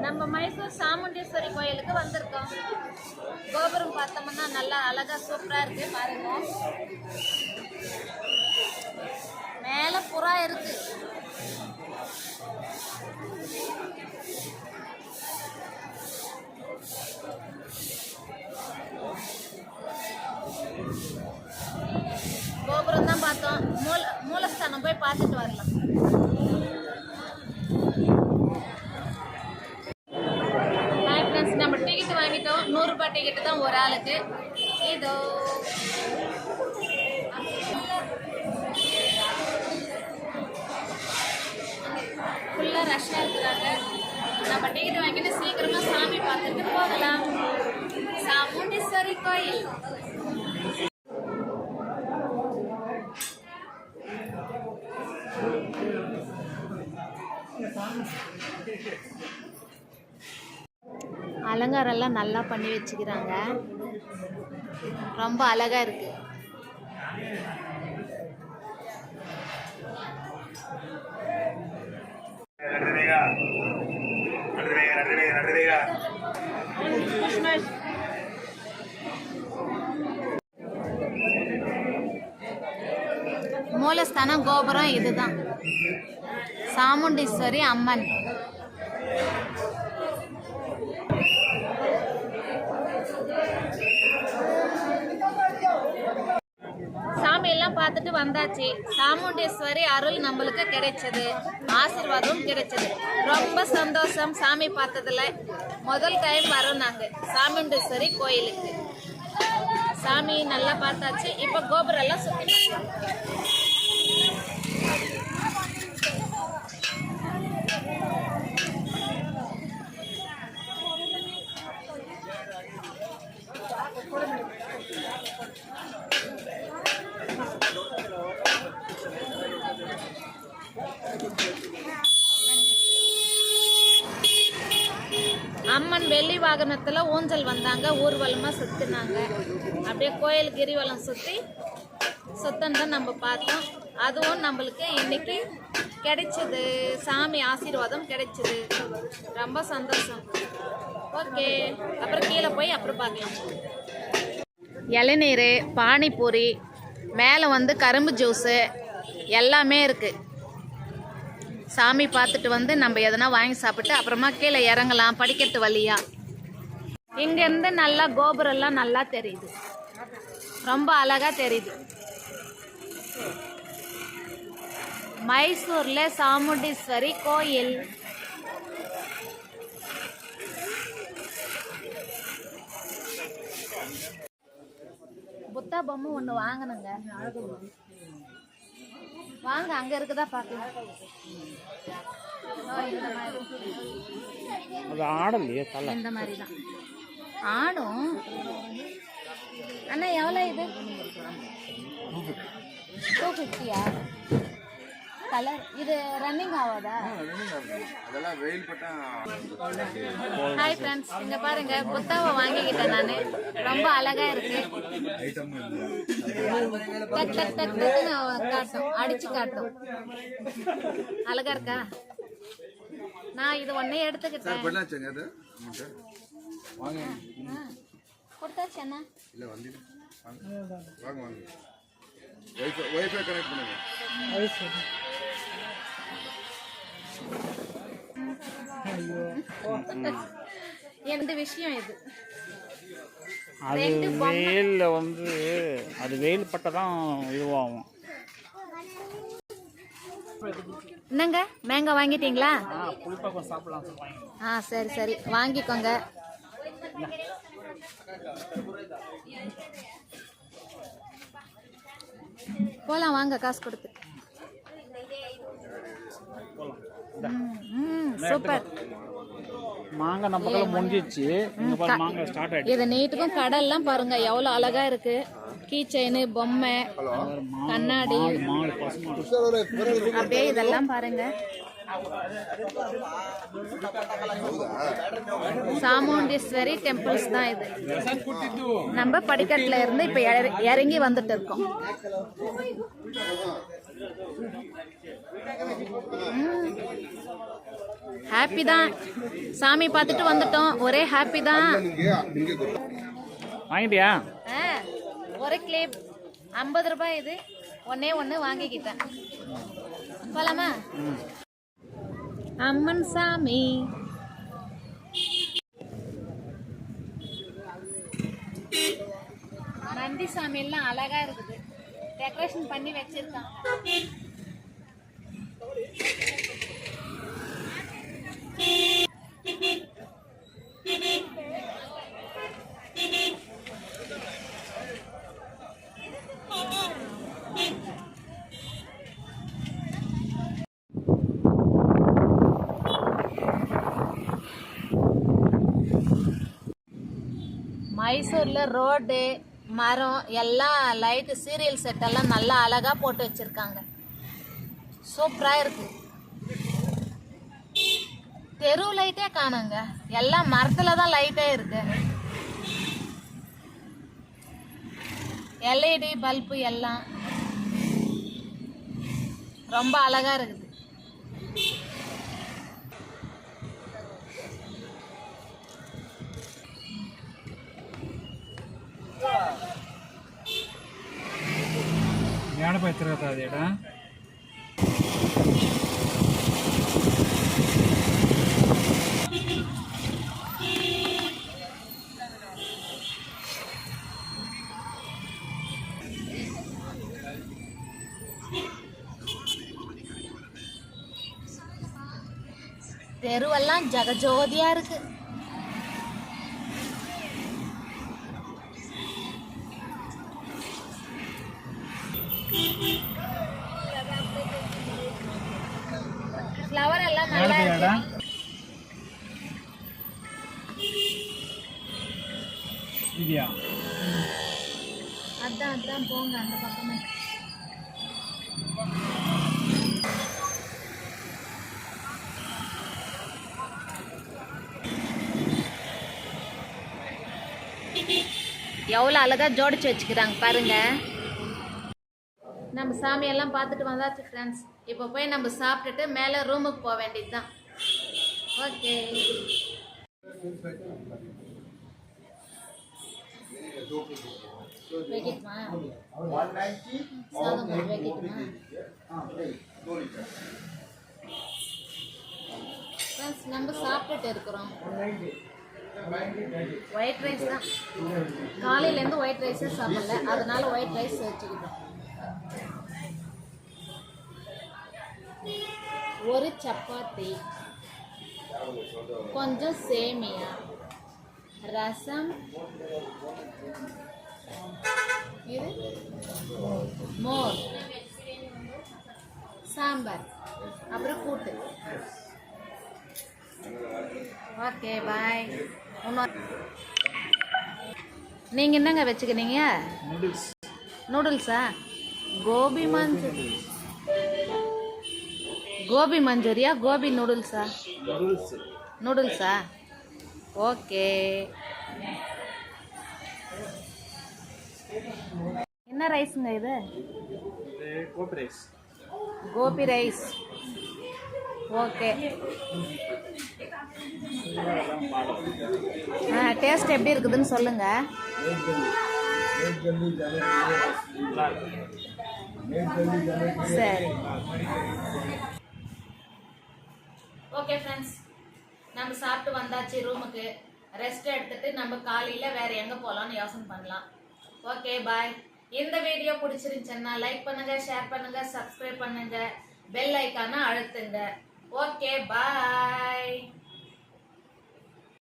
நம்ம மைசூர் சாமுண்டீஸ்வரி கோயிலுக்கு வந்திருக்கோம். கோபுரம் பார்த்தோம்னா நல்லா அழகா சூப்பரா இருக்கு பாருங்க. மேல புறா இருக்கு. கோபுரம் தான் பார்த்தோம். மூலஸ்தானம் போய் பார்த்துட்டு வரலாம். ஹாய் ஃப்ரெண்ட்ஸ், நம்ம டிக்கெட் வாங்கிட்டோம். 100 ரூபாய் டிக்கெட்டு தான் ஒரு ஆளுக்கு. இதோ ஃபுல்லாக ரஷ்ஷாக இருக்கிறாங்க. நம்ம டிக்கெட் வாங்கிட்டு சீக்கிரமாக சாமி பார்த்துட்டு போகலாம். சாமுண்டீஸ்வரி கோயில். அலங்காரம் எல்லாம் நல்லா பண்ணி வச்சுக்கிறாங்க. ரொம்ப அழகா இருக்கு. மூலஸ்தானம் கோபுரம் இதுதான். சாமுண்டீஸ்வரி அம்மன். சாமி எல்லாம் பார்த்துட்டு வந்தாச்சு. சாமுண்டீஸ்வரி அருள் நம்மளுக்கு கிடைச்சது, ஆசீர்வாதம் கிடைச்சது. ரொம்ப சந்தோஷம் சாமி பார்த்ததுல. முதல் டைம் வரோம் நாங்கள் சாமுண்டீஸ்வரி கோயிலுக்கு. சாமி நல்லா பார்த்தாச்சு. இப்போ கோபுரம் எல்லாம் சுற்றி அம்மன் வெள்ளி வாகனத்துல ஊஞ்சல் வந்தாங்க. ஊர்வலமா சுத்தினாங்க. அப்படியே கோயில் கிரிவலம் சுத்தம் நம்ம பார்த்தோம். அதுவும் நம்மளுக்கு இன்னைக்கு கிடைச்சது. சாமி ஆசீர்வாதம் கிடைச்சது. ரொம்ப சந்தோஷம். ஓகே, அப்புறம் கீழே போய் அப்புறம் பார்க்கலாம். இளநீர், பானிபூரி, மேலே கரும்பு ஜூஸு எல்லாமே இருக்குது. சாமி பார்த்துட்டு நம்ம எதனா வாங்கி சாப்பிட்டு அப்புறமா கீழே இறங்கலாம் படிக்கட்டு வழியா. இங்கேருந்து நல்லா கோபுரம்லாம் நல்லா தெரியுது. ரொம்ப அழகா தெரியுது. மைசூர்ல சாமுண்டீஸ்வரி கோயில். புத்தா பொம்மை ஒன்று வாங்கணுங்க. வாங்க, அங்க இருக்குதா பார்க்கலாம். இந்த மாதிரி தான் ஆடும். அண்ணா எவ்வளோ இது? 250யா? கலர் இது ரன்னிங் ஆகாதா? ஹாய் ஃப்ரெண்ட்ஸ், இங்க பாருங்க புத்தாவை வாங்கிக்கிட்டேன் நான். ரொம்ப அழகா இருக்கு. காட்டும், அடிச்சு காட்டும். அழகா இருக்கா? நான் இது ஒன்னே எடுத்துக்கிட்டேன். கொடுத்தாச்சு அண்ணா. எந்த விஷயம் இது? அது வெயில்ல அது வெயில் பட்டதான் இதுவாகும். என்னங்க மேங்கா வாங்கிட்டீங்களா? புளிப்பாக்கம் சாப்பிடலாம். சரி சரி வாங்கிக்கோங்க. போலாம் வாங்க, காசு கொடுத்து. சூப்பர். மாங்காய் நம்ம பக்கத்துல முடிஞ்சிச்சு. மாங்காய் ஸ்டார்ட் ஆயிடுச்சு. இது நீட்டுக்கும் கடல்லாம் பாருங்க எவ்வளவு அழகா இருக்கு. கீ செயின், பொம்மை, கண்ணாடி, அப்படியே இதெல்லாம் பாருங்க. சாமுண்டீஸ்வரி டெம்பிள்ஸ் தான் இது. நம்ம படிக்கட்டுல இருந்து இப்ப இறங்கி வந்துட்டு இருக்கோம். ஹாப்பி தான். சாமி பார்த்துட்டு வந்துட்டோம். ஒரே ஹாப்பி தான். வாங்கிட்டியா? ஒரே கிளிப் 50 ரூபாய். இது ஒன்னே ஒன்று வாங்கிக்கிட்டேன். போலாமா? அம்மன் சாமி. நந்தி சாமி எல்லாம் அழகா இருக்குது. டெக்கரேஷன் பண்ணி வச்சிருக்காங்க. மைசூர்ல ரோடு மரம் எல்லாம் லைட்டு சீரியல் செட் எல்லாம் நல்லா அழகா போட்டு வச்சிருக்காங்க. சூப்பரா இருக்கு. தெரு லைட்டே காணுங்க. எல்லாம் மரத்துல தான் லைட்டே இருக்கு. எல்இடி பல்பு எல்லாம் ரொம்ப அழகா இருக்குது. ఏడపై తిరుగుతుంది ఇక్కడ தெருவெல்லாம் ஜகஜோதியா இருக்கு. ஃப்ளவர் எல்லாம் நல்லா இருக்கு. இதியா அதான் போங்க அந்த பக்கமே. எவ்வளோ அழகா ஜோடிச்சு வச்சுக்கிறாங்க பாருங்க. நம்ம சாமியெல்லாம் பார்த்துட்டு வந்தாச்சு ஃப்ரெண்ட்ஸ். இப்போ போய் நம்ம சாப்பிட்டுட்டு மேலே ரூமுக்கு போக வேண்டியது தான். ஓகே. வைக்கட்டுமா? சாதம் கொஞ்சம் வைக்கட்டுமா? ஃப்ரெண்ட்ஸ் நம்ம சாப்பிட்டுட்டு இருக்கிறோம். ஒயிட் ரைஸ் தான். காலையிலேருந்து ஒயிட் ரைஸே சாப்பிடல, அதனால ஒயிட் ரைஸ் வச்சுக்கிட்டோம். ஒரு சப்பாத்தி, கொஞ்சம் சேமியா, ரசம், இது மோர், சாம்பார், அப்புறம் கூட்டு. Okay bye. நீங்கள் என்னங்க வச்சுக்கினீங்க? நூடுல்ஸா? கோபி மஞ்சூரியா கோபி நூடுல்ஸா? நூடுல்ஸா? ஓகே. என்ன ரைஸுங்க இது? கோபி ரைஸ். ஓகே. டேஸ்ட் எப்படி இருக்குதுன்னு சொல்லுங்க. சரி. ஓகே ஃப்ரெண்ட்ஸ், நம்ம சாப்பிட்டு வந்தாச்சு ரூமுக்கு. ரெஸ்ட் எடுத்துட்டு நம்ம காலையில் வேற எங்கே போகலான்னு யோசனை பண்ணலாம். Okay bye. இந்த வீடியோ பிடிச்சிருந்துச்சுன்னா லைக் பண்ணுங்க, ஷேர் பண்ணுங்க, சப்ஸ்கிரைப் பண்ணுங்க, பெல் ஐக்கானை அழுத்துங்க. Okay bye.